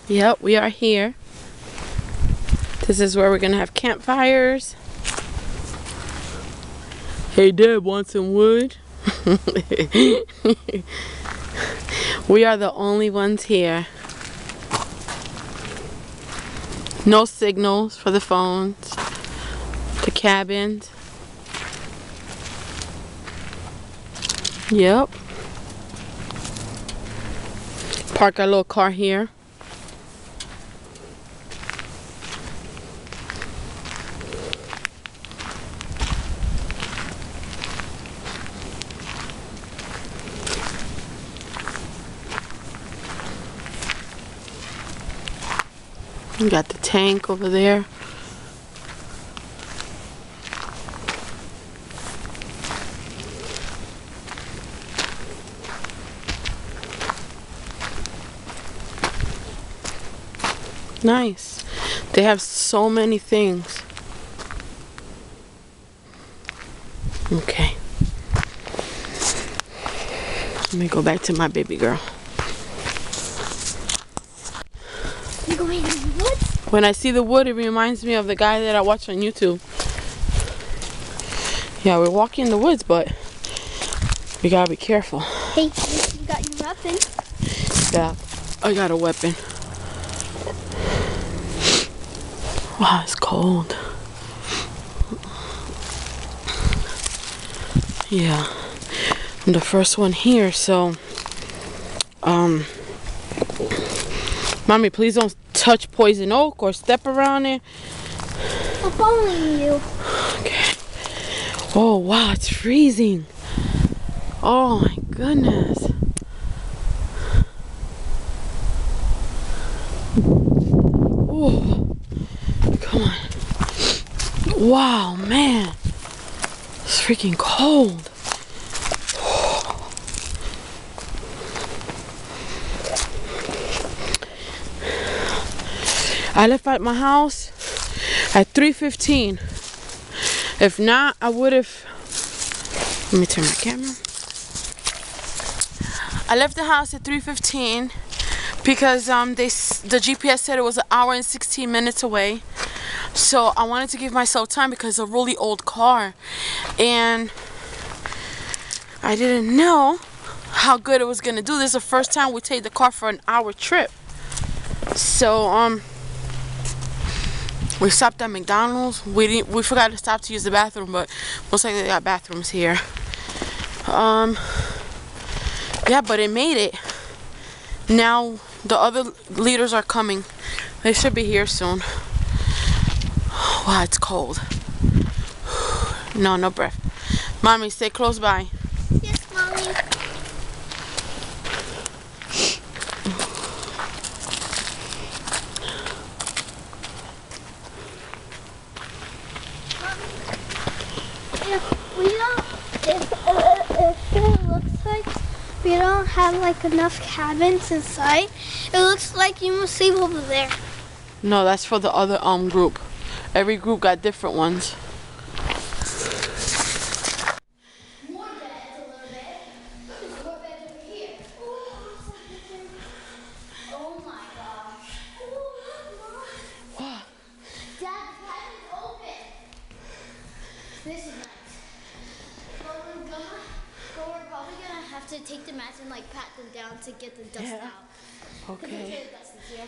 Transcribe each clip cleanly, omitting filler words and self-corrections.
Yep, we are here. This is where we're gonna have campfires. Hey Dad, want some wood? We are the only ones here. No signals for the phones, the cabins. Yep. Park our little car here. We got the tank over there. Nice. They have so many things. Okay. Let me go back to my baby girl. You going in the woods? When I see the wood, it reminds me of the guy that I watch on YouTube. Yeah, we're walking in the woods, but we gotta be careful. Hey, you got your weapon. Yeah, I got a weapon. Wow, it's cold. Yeah, I'm the first one here, so Mommy, please don't touch poison oak or step around it. I'm following you. Okay. Oh wow, it's freezing. Oh my goodness. Oh, come on. Wow, man. It's freaking cold. I left at my house at 3:15. If not, I would have. Let me turn my camera. I left the house at 3:15 because the GPS said it was 1 hour and 16 minutes away. So I wanted to give myself time because it's a really old car, and I didn't know how good it was gonna do. This is the first time we take the car for an hour trip. So we stopped at McDonald's. We forgot to stop to use the bathroom, but most likely they got bathrooms here. Yeah, but it made it. Now the other leaders are coming. They should be here soon. Wow, it's cold. No breath. Mommy, stay close by. Yes, Mommy. If it looks like we don't have like enough cabins inside, it looks like you must sleep over there. No, that's for the other group. Every group got different ones. More beds a little bit. There's more beds over here. Oh my gosh. Wow. Dad, the cabin's open. This is nice. But we're probably gonna have to take the mats and like pat them down to get the dust out. Okay. The dust is here.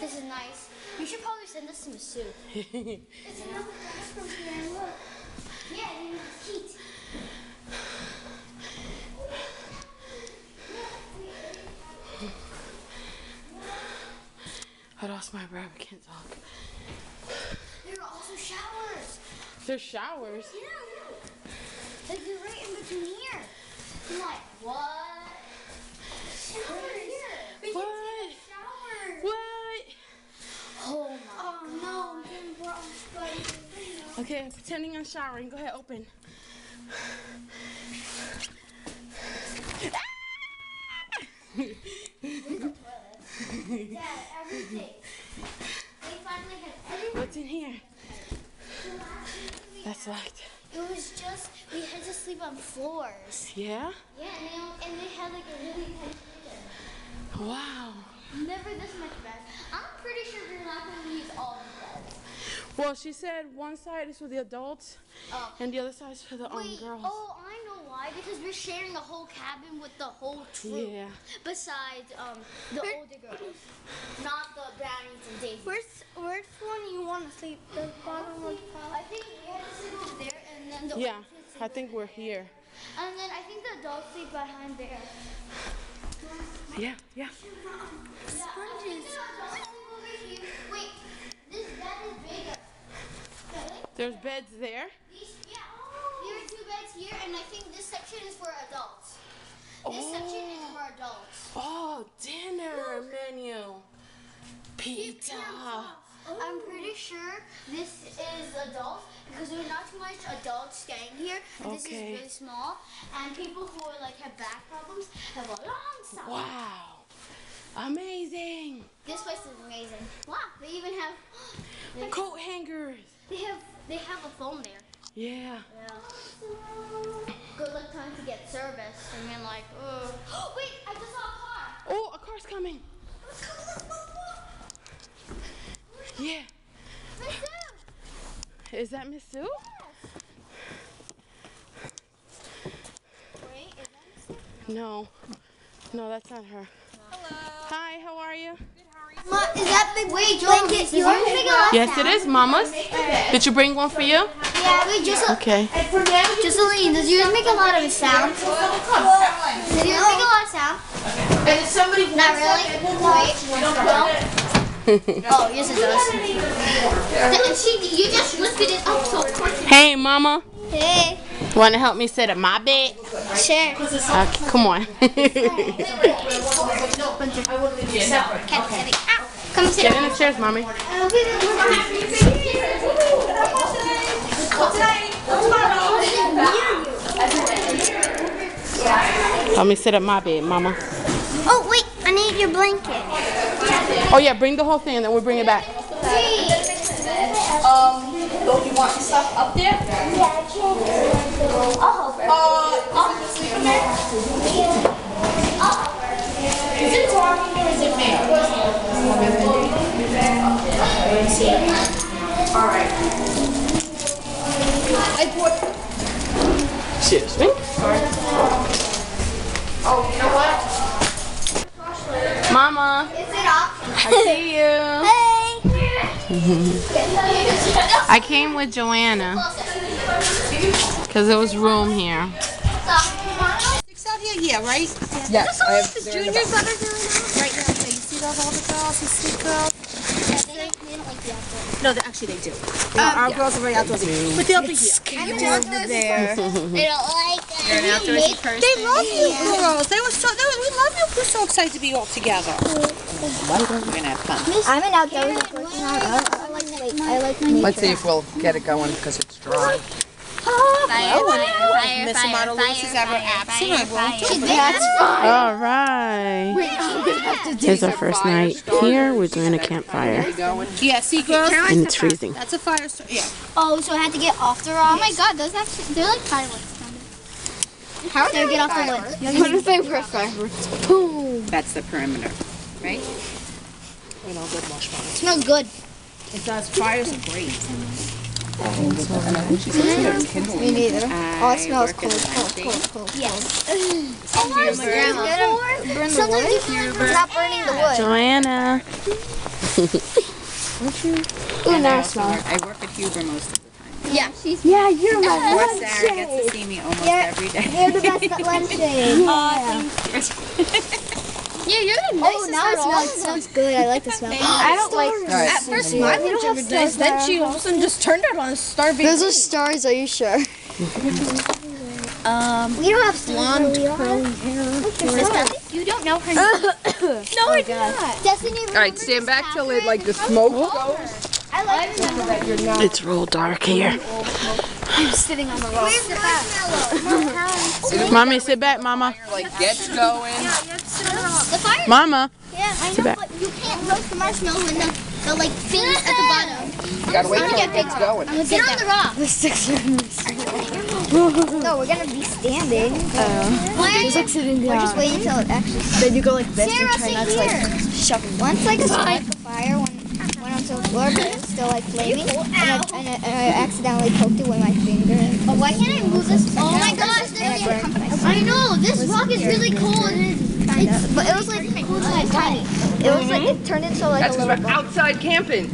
This is nice. You should probably send us some soup. It's another bathroom here. Look. Yeah, and it's heat. I lost my breath. I can't talk. There are also showers. There's showers. Yeah, like they're right in between here. I'm like, what? Shower here. We can take a shower. What? Oh my god. No, I'm getting brought on. Okay, I'm pretending I'm showering. Go ahead, open. Where's the toilet? Dad, everything. We finally have everything. What's in here? That's locked. It was just, we had to sleep on floors. Yeah? Yeah, and they had like a really tight fit. Wow. never this much bed. I'm pretty sure you're not going to use all the beds. Well, she said one side is for the adults, and the other side is for the girls. Oh, I know why. Because we're sharing a whole cabin with the whole troop. Yeah. Besides the older girls, not the brownies and daisies. Which one you want to sleep? The bottom or the top? I think we have to sleep over there, and then the Yeah, older kids sleep I think over we're there. here. And then I think the adults sleep behind there. Yeah, yeah. Sponges. Wait, this bed is bigger. There's beds there. There are 2 beds here, and I think this section is for adults. This section is for adults. Oh, dinner menu. Pizza. I'm pretty sure this is adults because there's not too much adults staying here. And this is really small, and people who are like have back problems have a long side. Wow. Amazing. This place is amazing. Wow, they even have Coat hangers. they have a phone there. Yeah. Good luck trying to get service. I mean, like, wait, I just saw a car. Oh, a car's coming. Yeah. Miss Sue. Is that Miss Sue? Wait, is that Miss Sue? No. No, that's not her. Hello. Hi, how are you? Is that big blanket yours? Yes, it is, Mama's. Did you bring one for you? Yeah, wait, just Okay. Jocelyn, does yours make a lot of sound? Does yours make a lot of sound? Not really? Wait. Oh, yes it does. You just lifted it up, so of course it Hey, Mama. Hey. Want to help me sit at my bed? Sure. Okay, come on. Come sit Get in the chairs, Mommy. Help me sit at my bed, Mama. Oh, wait, I need your blanket. Oh, yeah, bring the whole thing and then we'll bring it back. Don't you want your stuff up there? Yeah, I can't. I'll help her. I'll just sleep in there. Is it Tommy or is it me? All right. Excuse me. Oh, you know what? Mama, Is it off? I see you. Hey. I came with Joanna because there was room here. Six out here, yeah, right? Yes, I have. The juniors that are doing that? Right now, yeah, you see those older girls, you see girls? They don't like the outdoors. No, actually they do. Our girls are very outdoorsy. But they'll be here. Over there. They don't like that. You're an outdoorsy person. They love you girls. We love you. We're so excited to be all together. We're gonna have fun. I'm an outdoorsy person. I like my Let's see if we'll get it going because it's dry. Miss Amada Lewis is ever absent. All right. It's our first night here. We're doing a campfire. Yeah, see girls? And it's freezing. That's a fire starter. Yeah. Oh, so I had to get off the rock? Oh my god, those actually, they're like fireworks. How do you get off the wood? What is they for fireworks? That's the perimeter, right? You know, good marshmallows. It smells good. It does. Fires are great. Me neither. Oh, it smells cold. Yes. Oh, my God. Sometimes it's not burning the wood. Joanna. Ooh, now it smells. I work at Hoover most of the time. Yeah, she's. Yeah, you're my Poor Sarah gets to see me almost every day. You're the best at lampshade. Yeah, you're the nicest. Oh, now it smells good. I like the smell. I don't like. At first, mine looked every day. Then she all of a sudden just turned out on a starving. Those are stars, are you sure? We don't have blonde curly hair. You don't know her name. No, I do not. Destiny. All right, stand back till it like the smoke goes. I like it. It's real dark here. I'm sitting on the rock. Mommy, sit back, Mama. Like gets going. The fire. Mama. Yeah, I know, back. but you can't roast the marshmallow when the like fins at the bottom. You gotta wait till it gets going. Sit on the rock. The sticks are in the No, we're gonna be standing. We're just waiting until it actually. Then you go like this and try not to like shove it. Once like a spark of fire went onto the floor, but it was still like flaming, and I accidentally poked it with my finger. Oh, why can't I move this? Oh my gosh, I know this rock is really cold. But it was like cold to my body. It was like it turned into like That's a because little we're outside camping.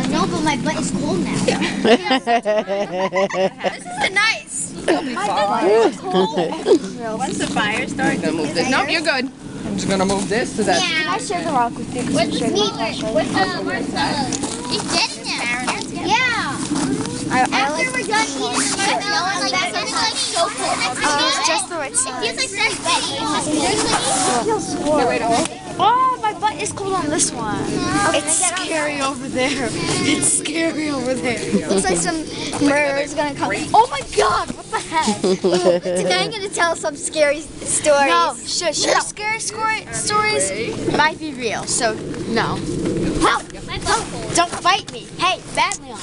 No, but my butt is cold now. This is nice. It'll be fine. Once the fire starts, I'm gonna move this. Nope, you're good. I'm just gonna move this to that. I share the rock with you. Where's the marshmallows? He's getting them. Yeah. After we're done eating the marshmallows, like it's like so cold. It's just the right size. It feels like fresh. It feels warm. Oh, my butt is cold on this one. It's scary over there. It's scary over there. Looks like some murder is gonna come. Oh my God! What the heck? Today I'm gonna tell some scary stories. No, your scary stories might be real, so no. Help! Don't bite me. Hey, bad Leon.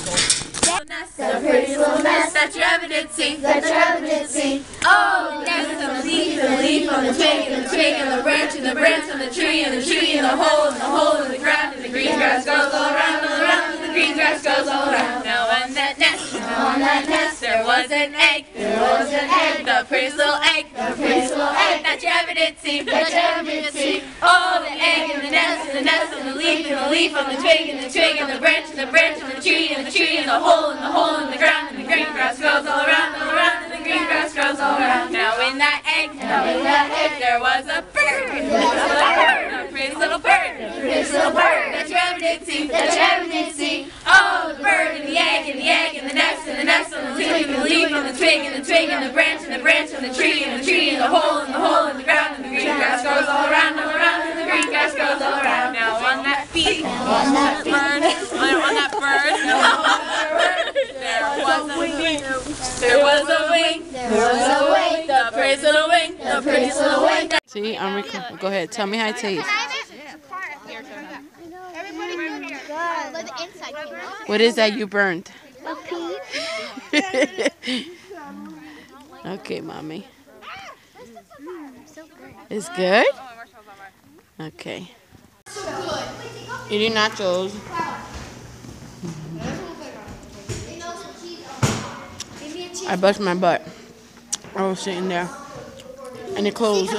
The pretty little nest that you ever did see, that you ever did see. Oh, the nest on the leaf on the twig, and the twig, and the branch on the tree, and the tree, and the hole in the ground, and the green grass goes all around, and the green grass goes all around. Now on that nest, there was an egg, the prettiest little egg, that you ever did see, that you ever did see. Oh, the egg and the nest on the leaf on the twig, and the branch on the tree, and the hole in the ground, and the green grass grows all around, and the green grass grows all around. Now in that egg, there was a bird, a pretty little bird, that you ever did see, Oh, the bird and the egg and the nest on the leaf and the leaf on the twig and the twig and the branch on the tree and the hole in the ground, and the green grass grows all around, and the green grass grows all around. Now on that bird, there was a wing, the prettiest little wing. See, I'm recording. Go ahead. Tell me how it tastes. What is that you burned? Okay, mommy. It's good? Okay. Eating nachos. I bust my butt. I was sitting there. And it closed.